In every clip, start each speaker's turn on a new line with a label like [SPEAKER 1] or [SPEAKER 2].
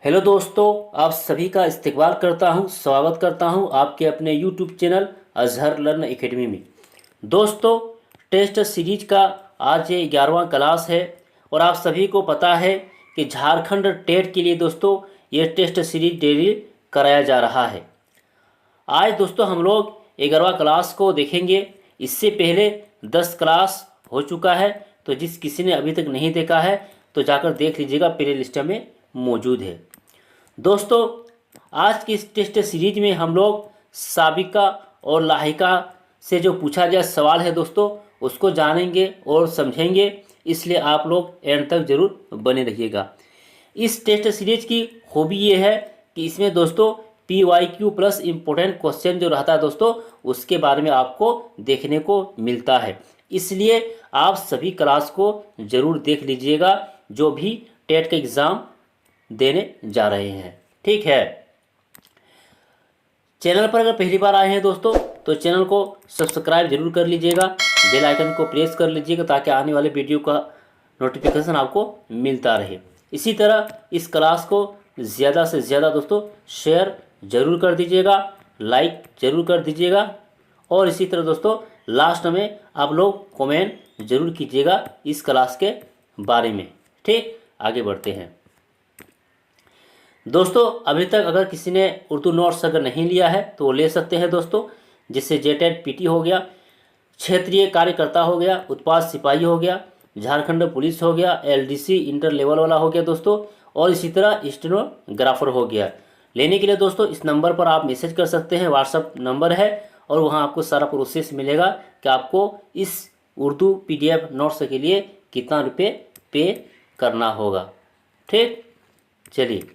[SPEAKER 1] Hello दोस्तों, आप सभी का इस्तकबाल करता हूं, स्वागत करता हूं आपके अपने YouTube channel Azhar learn academy में। दोस्तों, टेस्ट सीरीज का आज ये 11वां क्लास है और आप सभी को पता है कि झारखंड टेट के लिए दोस्तों ये टेस्ट सीरीज डेली कराया जा रहा है। आज दोस्तों हम लोग 11वां क्लास को देखेंगे। इससे पहले 10 क्लास हो चुका है, तो जिस किसी ने अभी तक नहीं देखा है तो जाकर देख लीजिएगा, प्ले लिस्ट में मौजूद है। दोस्तों, आज की इस टेस्ट सीरीज में हम लोग साबिका और लाहिका से जो पूछा गया सवाल है दोस्तों उसको जानेंगे और समझेंगे, इसलिए आप लोग एंड तक जरूर बने रहिएगा। इस टेस्ट सीरीज की खूबी ये है कि इसमें दोस्तों PYQ प्लस इम्पोर्टेंट क्वेश्चन जो रहता है दोस्तों उसके बारे में आपको देखने को मिलता है, इसलिए आप सभी क्लास को ज़रूर देख लीजिएगा जो भी टेट का एग्ज़ाम देने जा रहे हैं। ठीक है, चैनल पर अगर पहली बार आए हैं दोस्तों तो चैनल को सब्सक्राइब जरूर कर लीजिएगा, बेल आइकन को प्रेस कर लीजिएगा ताकि आने वाले वीडियो का नोटिफिकेशन आपको मिलता रहे। इसी तरह इस क्लास को ज़्यादा से ज़्यादा दोस्तों शेयर जरूर कर दीजिएगा, लाइक जरूर कर दीजिएगा और इसी तरह दोस्तों लास्ट में आप लोग कमेंट जरूर कीजिएगा इस क्लास के बारे में। ठीक, आगे बढ़ते हैं दोस्तों। अभी तक अगर किसी ने उर्दू नोट्स अगर नहीं लिया है तो वो ले सकते हैं दोस्तों, जिससे जेटेट पीटी हो गया, क्षेत्रीय कार्यकर्ता हो गया, उत्पाद सिपाही हो गया, झारखंड पुलिस हो गया, LDC इंटर लेवल वाला हो गया दोस्तों, और इसी तरह स्टेनोग्राफर हो गया। लेने के लिए दोस्तों इस नंबर पर आप मैसेज कर सकते हैं, व्हाट्सअप नंबर है और वहाँ आपको सारा प्रोसेस मिलेगा कि आपको इस उर्दू PDF नोट्स के लिए कितना रुपये पे करना होगा। ठीक, चलिए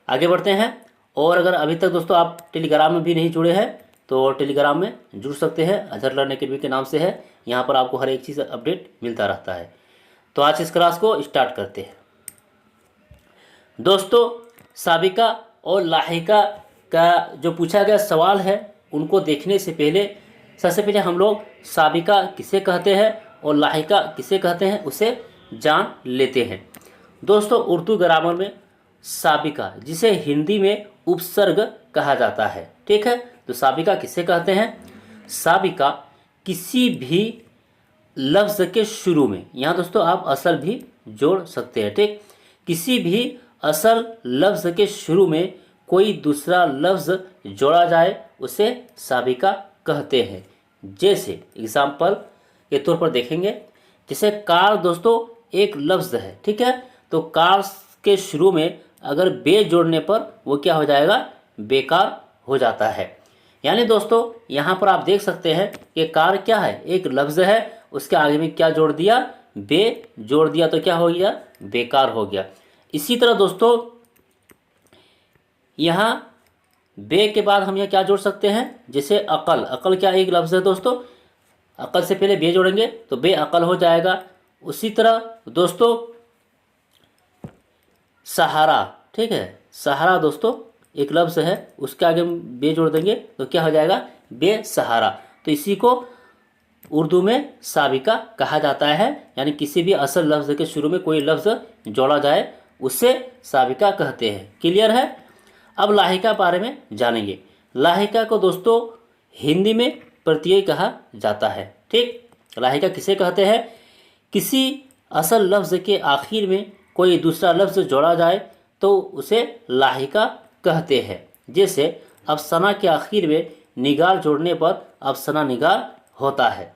[SPEAKER 1] आगे बढ़ते हैं। और अगर अभी तक दोस्तों आप टेलीग्राम में भी नहीं जुड़े हैं तो टेलीग्राम में जुड़ सकते हैं, अजहर लर्न एकेडमी के नाम से है। यहाँ पर आपको हर एक चीज़ अपडेट मिलता रहता है। तो आज इस क्लास को स्टार्ट करते हैं दोस्तों। साबिका और लाहिका का जो पूछा गया सवाल है उनको देखने से पहले सबसे पहले हम लोग साबिका किसे कहते हैं और लाहिका किसे कहते हैं उसे जान लेते हैं। दोस्तों, उर्दू ग्रामर में साबिका, जिसे हिंदी में उपसर्ग कहा जाता है, ठीक है, तो साबिका किसे कहते हैं? साबिका किसी भी लफ्ज़ के शुरू में, यहाँ दोस्तों आप असल भी जोड़ सकते हैं, ठीक, किसी भी असल लफ्ज़ के शुरू में कोई दूसरा लफ्ज़ जोड़ा जाए उसे साबिका कहते हैं। जैसे एग्जाम्पल के तौर पर देखेंगे, जैसे कार दोस्तों एक लफ्ज़ है, ठीक है, तो कार के शुरू में अगर बे जोड़ने पर वो क्या हो जाएगा? बेकार हो जाता है। यानी दोस्तों यहाँ पर आप देख सकते हैं कि कार क्या है? एक लफ्ज़ है, उसके आगे में क्या जोड़ दिया? बे जोड़ दिया, तो क्या हो गया? बेकार हो गया। इसी तरह दोस्तों यहाँ बे के बाद हम यहाँ क्या जोड़ सकते हैं? जैसे अकल, अकल क्या एक लफ्ज़ है दोस्तों, अकल से पहले बे जोड़ेंगे तो बे अकल हो जाएगा। उसी तरह दोस्तों सहारा, ठीक है, सहारा दोस्तों एक लफ्ज़ है, उसके आगे हम बे जोड़ देंगे तो क्या हो जाएगा? बेसहारा। तो इसी को उर्दू में साबिका कहा जाता है, यानी किसी भी असल लफ्ज़ के शुरू में कोई लफ्ज़ जोड़ा जाए उसे साबिका कहते हैं। क्लियर है? अब लाहिका बारे में जानेंगे। लाहिका को दोस्तों हिंदी में प्रत्यय कहा जाता है, ठीक। लाहिका किसे कहते हैं? किसी असल लफ्ज़ के आखिर में कोई दूसरा लफ्ज़ जोड़ा जाए तो उसे लाहिका कहते हैं। जैसे अफसाना के आखिर में निगार जोड़ने पर अफसाना निगार होता है।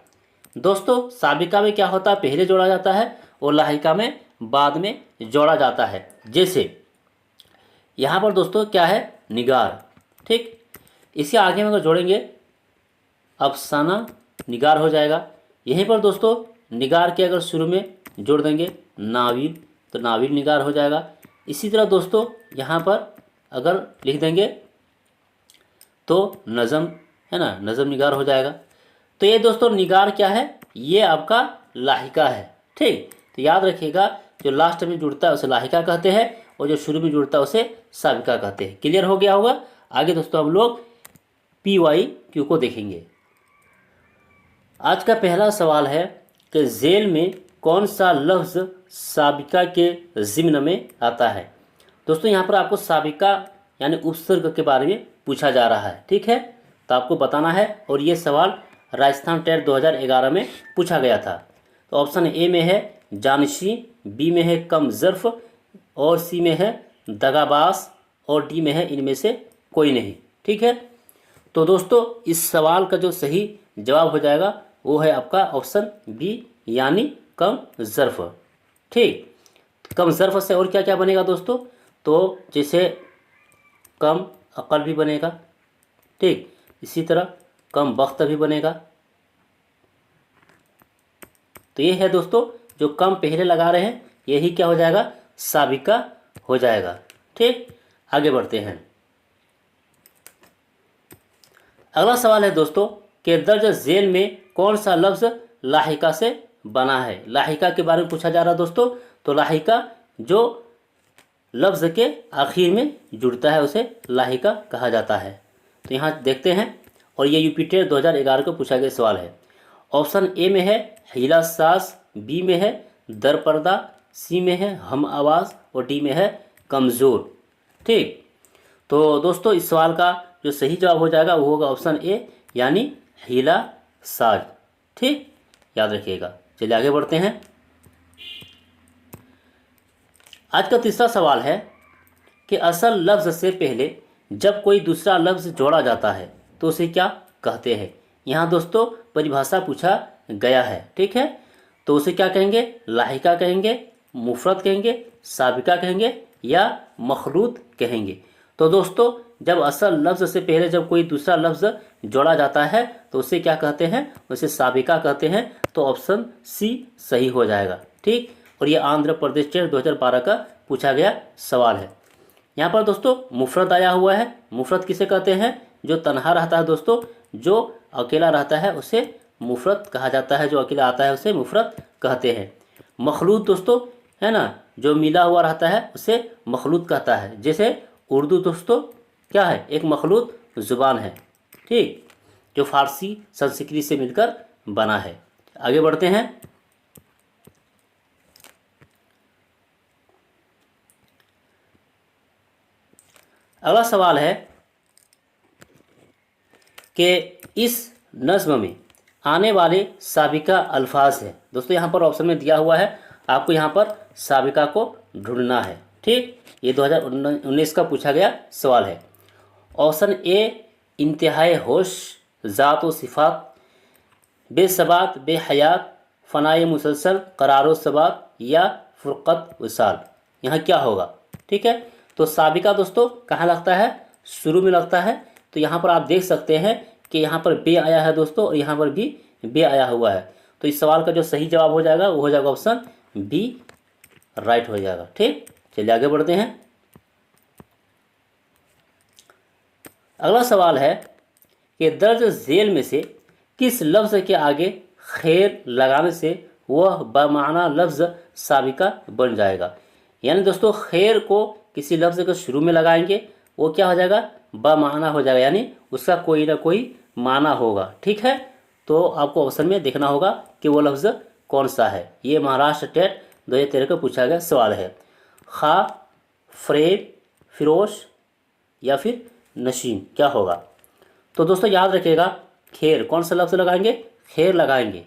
[SPEAKER 1] दोस्तों साबिका में क्या होता है? पहले जोड़ा जाता है और लाहिका में बाद में जोड़ा जाता है। जैसे यहाँ पर दोस्तों क्या है? निगार, ठीक, इसके आगे में अगर जोड़ेंगे अफसाना निगार हो जाएगा। यहीं पर दोस्तों निगार के अगर शुरू में जोड़ देंगे नाविल तो नाविल निगार हो जाएगा। इसी तरह दोस्तों यहाँ पर अगर लिख देंगे तो नज़म, है ना, नज़म निगार हो जाएगा। तो ये दोस्तों निगार क्या है? ये आपका लाहिका है, ठीक। तो याद रखिएगा, जो लास्ट में जुड़ता है उसे लाहिका कहते हैं और जो शुरू में जुड़ता है उसे साबिका कहते हैं। क्लियर हो गया होगा? आगे दोस्तों हम लोग PYQ को देखेंगे। आज का पहला सवाल है कि झेल में कौन सा लफ्ज़ साबिका के ज़िम्न में आता है? दोस्तों यहाँ पर आपको साबिका यानी उपसर्ग के बारे में पूछा जा रहा है, ठीक है, तो आपको बताना है। और ये सवाल राजस्थान टेट 2011 में पूछा गया था। तो ऑप्शन ए में है जानशी, बी में है कम ज़र्फ, और सी में है दगाबाज, और डी में है इनमें से कोई नहीं, ठीक है। तो दोस्तों इस सवाल का जो सही जवाब हो जाएगा वो है आपका ऑप्शन बी यानी कम ज़र्फ, ठीक। कम ज़र्फ से और क्या क्या बनेगा दोस्तों, तो जैसे कम अकल भी बनेगा, ठीक, इसी तरह कम वक्त भी बनेगा। तो ये है दोस्तों जो कम पहले लगा रहे हैं यही क्या हो जाएगा, साबिका हो जाएगा, ठीक। आगे बढ़ते हैं। अगला सवाल है दोस्तों कि दर्ज झेल में कौन सा लफ्ज़ लाहिका से बना है। लाहिका के बारे में पूछा जा रहा है दोस्तों। तो लाहिका जो लफ्ज़ के आखिर में जुड़ता है उसे लाहिका कहा जाता है। तो यहाँ देखते हैं, और ये यूपी टेट 2011 को पूछा गया सवाल है। ऑप्शन ए में है हीला सास, बी में है दरपर्दा, सी में है हम आवाज़, और डी में है कमज़ोर, ठीक। तो दोस्तों इस सवाल का जो सही जवाब हो जाएगा वो होगा ऑप्शन ए यानी हीला साज, ठीक, याद रखिएगा। चलिए आगे बढ़ते हैं। आज का तीसरा सवाल है कि असल लफ्ज़ से पहले जब कोई दूसरा लफ्ज़ जोड़ा जाता है तो उसे क्या कहते हैं। यहाँ दोस्तों परिभाषा पूछा गया है, ठीक है। तो उसे क्या कहेंगे, लाहिका कहेंगे, मुफरत कहेंगे, साबिका कहेंगे, या मखलूत कहेंगे। तो दोस्तों जब असल लफ्ज़ से पहले जब कोई दूसरा लफ्ज़ जोड़ा जाता है तो उसे क्या कहते हैं, उसे साबिका कहते हैं। तो ऑप्शन सी सही हो जाएगा, ठीक। और ये आंध्र प्रदेश टेट 2012 का पूछा गया सवाल है। यहाँ पर दोस्तों मुफरत आया हुआ है। मुफरत किसे कहते हैं, जो तन्हा रहता है दोस्तों, जो अकेला रहता है उसे मुफरत कहा जाता है, जो अकेला आता है उसे मुफरत कहते हैं। मखलूत दोस्तों है ना, जो मिला हुआ रहता है उसे मखलूत कहता है। जैसे उर्दू दोस्तों क्या है, एक मखलूत ज़ुबान है, ठीक, जो फारसी संस्कृत से मिलकर बना है। आगे बढ़ते हैं। अगला सवाल है कि इस नज़्म में आने वाले साबिका अल्फाज है। दोस्तों यहाँ पर ऑप्शन में दिया हुआ है, आपको यहाँ पर साबिका को ढूंढना है, ठीक। ये 2019 का पूछा गया सवाल है। ऑप्शन ए इंतहाई होश, ज़ात व सिफ़ात, बेसबात बेहयात, फ़नाए मुसलसल, करारो सबात, या फ़ुरक़त विसाल। यहाँ क्या होगा, ठीक है। तो साबिका दोस्तों कहाँ लगता है, शुरू में लगता है। तो यहाँ पर आप देख सकते हैं कि यहाँ पर बे आया है दोस्तों, और यहाँ पर भी बे आया हुआ है। तो इस सवाल का जो सही जवाब हो जाएगा वो हो जाएगा ऑप्शन बी, राइट हो जाएगा, ठीक। चलिए आगे बढ़ते हैं। अगला सवाल है कि दर्ज झेल में से किस लफ्ज़ के आगे खैर लगाने से वह बमाना लफ्ज़ साबिका बन जाएगा। यानी दोस्तों खैर को किसी लफ्ज़ के शुरू में लगाएंगे वो क्या हो जाएगा, बमाना हो जाएगा, यानी उसका कोई ना कोई माना होगा, ठीक है। तो आपको ऑप्शन में देखना होगा कि वो लफ्ज़ कौन सा है। ये महाराष्ट्र टेट 2013 का पूछा गया सवाल है। खा, फ्रेब, फिरोश, या फिर नशीम, क्या होगा। तो दोस्तों याद रखिएगा, खैर कौन सा लफ्ज़ लगाएंगे, खैर लगाएंगे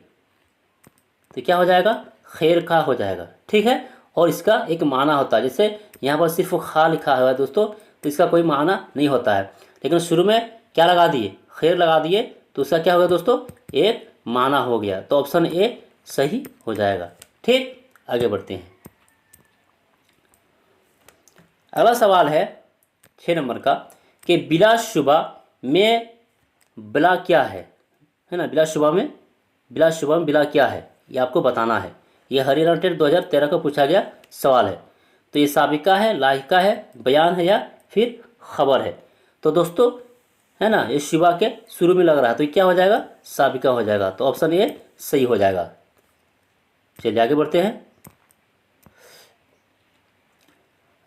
[SPEAKER 1] तो क्या हो जाएगा, खैर खा हो जाएगा, ठीक है। और इसका एक माना होता है, जैसे यहाँ पर सिर्फ खा लिखा हुआ है दोस्तों, तो इसका कोई माना नहीं होता है। लेकिन शुरू में क्या लगा दिए, खैर लगा दिए, तो उसका क्या हो गया दोस्तों, एक माना हो गया। तो ऑप्शन ए सही हो जाएगा, ठीक। आगे बढ़ते हैं। अगला सवाल है 6 नंबर का कि बिलाशुबा में बिला क्या है ना, बिलाशुबा में बिला क्या है, ये आपको बताना है। ये हरियाणा टेट 2013 का पूछा गया सवाल है। तो ये साबिका है, लाहिका है, बयान है, या फिर खबर है। तो दोस्तों है ना, ये शुबा के शुरू में लग रहा है तो ये क्या हो जाएगा, साबिका हो जाएगा। तो ऑप्शन ए सही हो जाएगा। चलिए आगे बढ़ते हैं।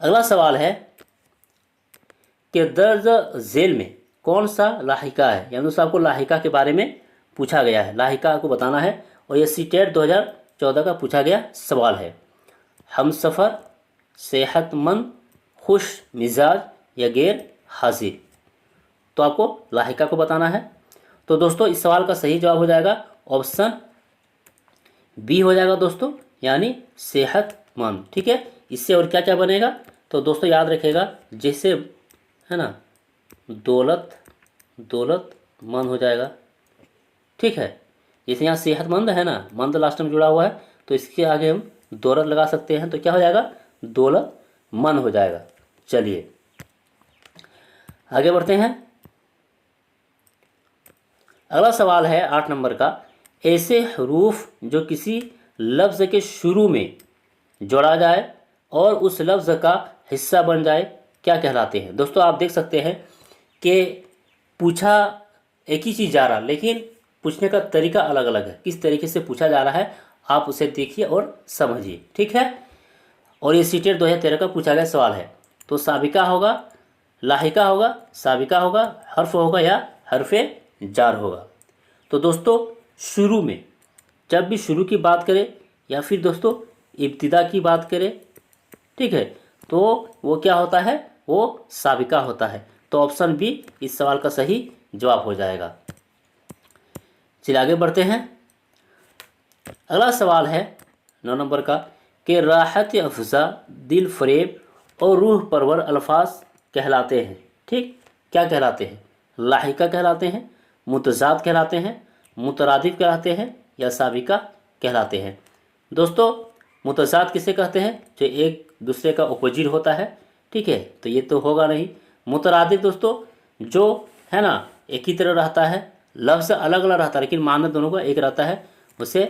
[SPEAKER 1] अगला सवाल है कि दर्ज झेल में कौन सा लाहिका है। यानी दोस्तों आपको लाहिका के बारे में पूछा गया है, लाहिका आपको बताना है। और ये सीटेट 2014 का पूछा गया सवाल है। हमसफ़र, सेहतमंद, खुश मिजाज या गैर हाजिर। तो आपको लाहिका को बताना है। तो दोस्तों इस सवाल का सही जवाब हो जाएगा ऑप्शन बी हो जाएगा दोस्तों, यानी सेहतमंद। ठीक है, इससे और क्या क्या बनेगा, तो दोस्तों याद रखिएगा, जैसे है ना दौलतमंद हो जाएगा। ठीक है, जैसे यहाँ सेहतमंद है ना, मंद लास्ट में जुड़ा हुआ है, तो इसके आगे हम दौलत लगा सकते हैं, तो क्या हो जाएगा दौलतमंद हो जाएगा। चलिए आगे बढ़ते हैं। अगला सवाल है 8 नंबर का, ऐसे हरूफ जो किसी लफ्ज़ के शुरू में जोड़ा जाए और उस लफ्ज़ का हिस्सा बन जाए क्या कहलाते हैं। दोस्तों आप देख सकते हैं कि पूछा एक ही चीज़ जा रहा, लेकिन पूछने का तरीका अलग अलग है। किस तरीके से पूछा जा रहा है आप उसे देखिए और समझिए। ठीक है, और ये सीटेट 2013 का पूछा गया सवाल है। तो साबिका होगा, लाहिका होगा, साबिका होगा, हर्फ होगा या हरफे जार होगा। तो दोस्तों शुरू में, जब भी शुरू की बात करें या फिर दोस्तों इब्तिदा की बात करें, ठीक है, तो वो क्या होता है, वो साबिका होता है। तो ऑप्शन बी इस सवाल का सही जवाब हो जाएगा। चलिए आगे बढ़ते हैं। अगला सवाल है 9 नंबर का, कि राहत अफ़ज़ा, दिल फरेब और रूह परवर अल्फाज कहलाते हैं। ठीक, क्या कहलाते हैं, लाहिका कहलाते हैं, मुतज़ाद कहलाते हैं, मुतरादिफ कहलाते हैं या साबिका कहलाते हैं। दोस्तों मुतज़ाद किसे कहते हैं, जो एक दूसरे का अपोजिट होता है। ठीक है, तो ये तो होगा नहीं। मुतरादिफ दोस्तों जो है ना एक ही तरह रहता है, लफ्ज़ अलग अलग रहता है लेकिन मानना दोनों का एक रहता है, उसे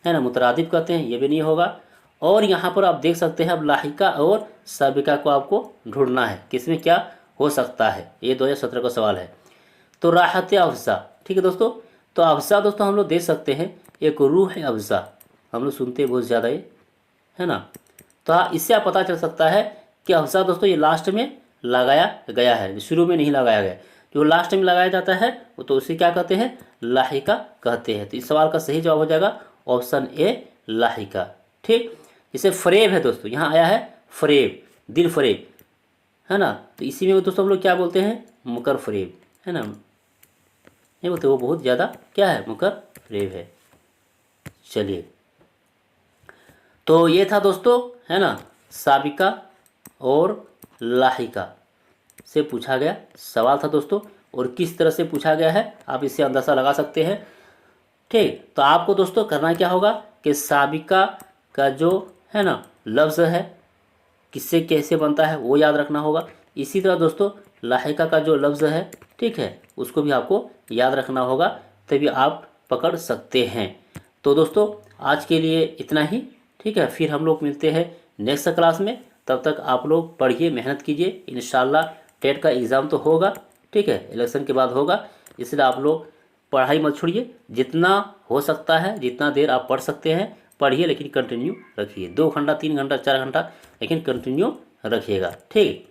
[SPEAKER 1] है ना मुतरादिफ कहते हैं, ये भी नहीं होगा। और यहाँ पर आप देख सकते हैं, अब लाहिका और साबिका को आपको ढूंढना है किसमें क्या हो सकता है। ये 2017 का सवाल है। तो राहत अफ़ज़ा, ठीक है दोस्तों, तो अफ़ज़ा दोस्तों हम लोग देख सकते हैं एक रूह अफ़ज़ा, हम लोग सुनते हैं बहुत ज़्यादा ये, है ना। तो हाँ, इससे आप पता चल सकता है कि अफ़ज़ा दोस्तों ये लास्ट में लगाया गया है, शुरू में नहीं लगाया गया। जो लास्ट में लगाया जाता है वो तो उसे क्या कहते हैं, लाहिका कहते हैं। तो इस सवाल का सही जवाब हो जाएगा ऑप्शन ए लाहिका। ठीक, जैसे फरेब है दोस्तों, यहाँ आया है फरेब, दिल फरेब, है ना, तो इसी में दोस्तों हम लोग क्या बोलते हैं, मुकर फरेब, है ना, नहीं बोलते, वो बहुत ज़्यादा क्या है, मुकर फरेब है। चलिए, तो ये था दोस्तों, है ना, साबिका और लाहिका से पूछा गया सवाल था दोस्तों, और किस तरह से पूछा गया है आप इससे अंदाज़ा लगा सकते हैं। ठीक, तो आपको दोस्तों करना क्या होगा कि साबिका का जो है ना लफ्ज़ है किससे कैसे बनता है वो याद रखना होगा। इसी तरह दोस्तों लाहिका का जो लफ्ज़ है, ठीक है, उसको भी आपको याद रखना होगा, तभी आप पकड़ सकते हैं। तो दोस्तों आज के लिए इतना ही। ठीक है, फिर हम लोग मिलते हैं नेक्स्ट क्लास में। तब तक आप लोग पढ़िए, मेहनत कीजिए, इंशाल्लाह टेट का एग्ज़ाम तो होगा। ठीक है, इलेक्शन के बाद होगा, इसलिए आप लोग पढ़ाई मत छोड़िए, जितना हो सकता है जितना देर आप पढ़ सकते हैं पढ़िए, लेकिन कंटिन्यू रखिए, 2 घंटा 3 घंटा 4 घंटा, लेकिन कंटिन्यू रखिएगा। ठीक,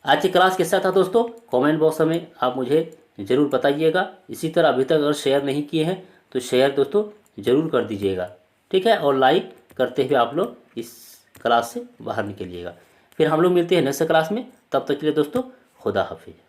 [SPEAKER 1] आज की क्लास कैसा था दोस्तों, कमेंट बॉक्स में आप मुझे ज़रूर बताइएगा। इसी तरह अभी तक अगर शेयर नहीं किए हैं तो शेयर दोस्तों ज़रूर कर दीजिएगा। ठीक है, और लाइक करते हुए आप लोग इस क्लास से बाहर निकलिएगा। फिर हम लोग मिलते हैं नेक्स्ट क्लास में, तब तक के लिए दोस्तों खुदा हाफिज़।